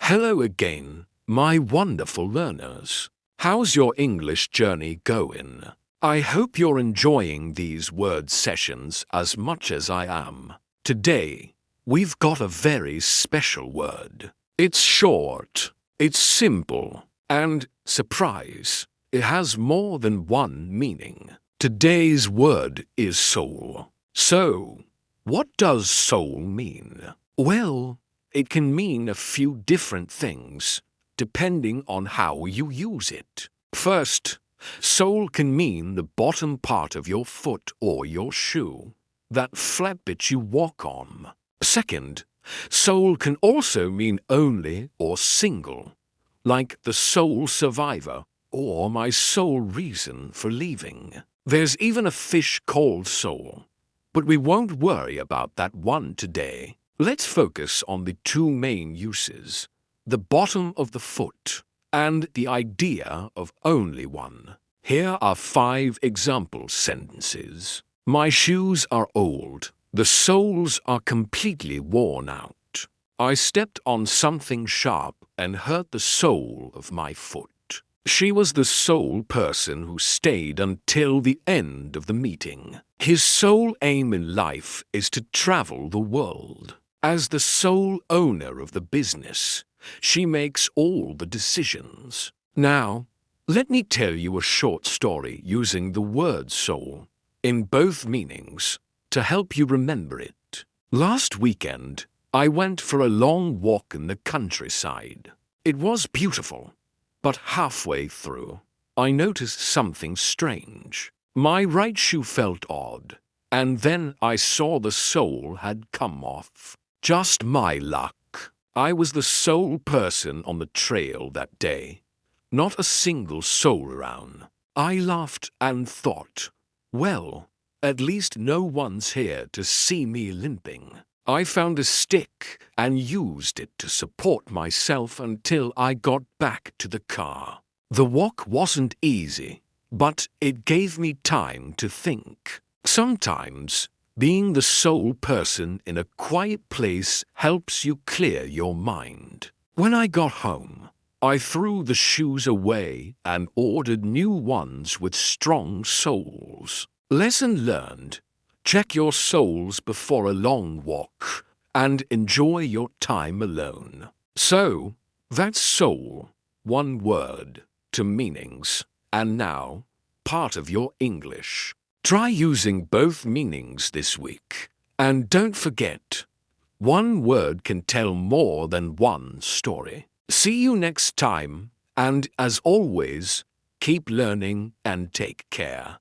Hello again, my wonderful learners. How's your English journey going? I hope you're enjoying these word sessions as much as I am. Today, we've got a very special word. It's short, it's simple, and, surprise, it has more than one meaning. Today's word is soul. So, what does soul mean? Well, it can mean a few different things, depending on how you use it. First, sole can mean the bottom part of your foot or your shoe, that flat bit you walk on. Second, sole can also mean only or single, like the sole survivor or my sole reason for leaving. There's even a fish called sole, but we won't worry about that one today. Let's focus on the two main uses, the bottom of the foot and the idea of only one. Here are 5 example sentences. My shoes are old. The soles are completely worn out. I stepped on something sharp and hurt the sole of my foot. She was the sole person who stayed until the end of the meeting. His sole aim in life is to travel the world. As the sole owner of the business, she makes all the decisions. Now, let me tell you a short story using the word soul in both meanings to help you remember it. Last weekend, I went for a long walk in the countryside. It was beautiful, but halfway through, I noticed something strange. My right shoe felt odd, and then I saw the sole had come off. Just my luck. I was the sole person on the trail that day. Not a single soul around. I laughed and thought, well, at least no one's here to see me limping. I found a stick and used it to support myself until I got back to the car. The walk wasn't easy, but it gave me time to think. Sometimes, being the sole person in a quiet place helps you clear your mind. When I got home, I threw the shoes away and ordered new ones with strong soles. Lesson learned. Check your soles before a long walk and enjoy your time alone. So, that's soul, one word, 2 meanings, and now, part of your English. Try using both meanings this week. And don't forget, one word can tell more than one story. See you next time, and as always, keep learning and take care.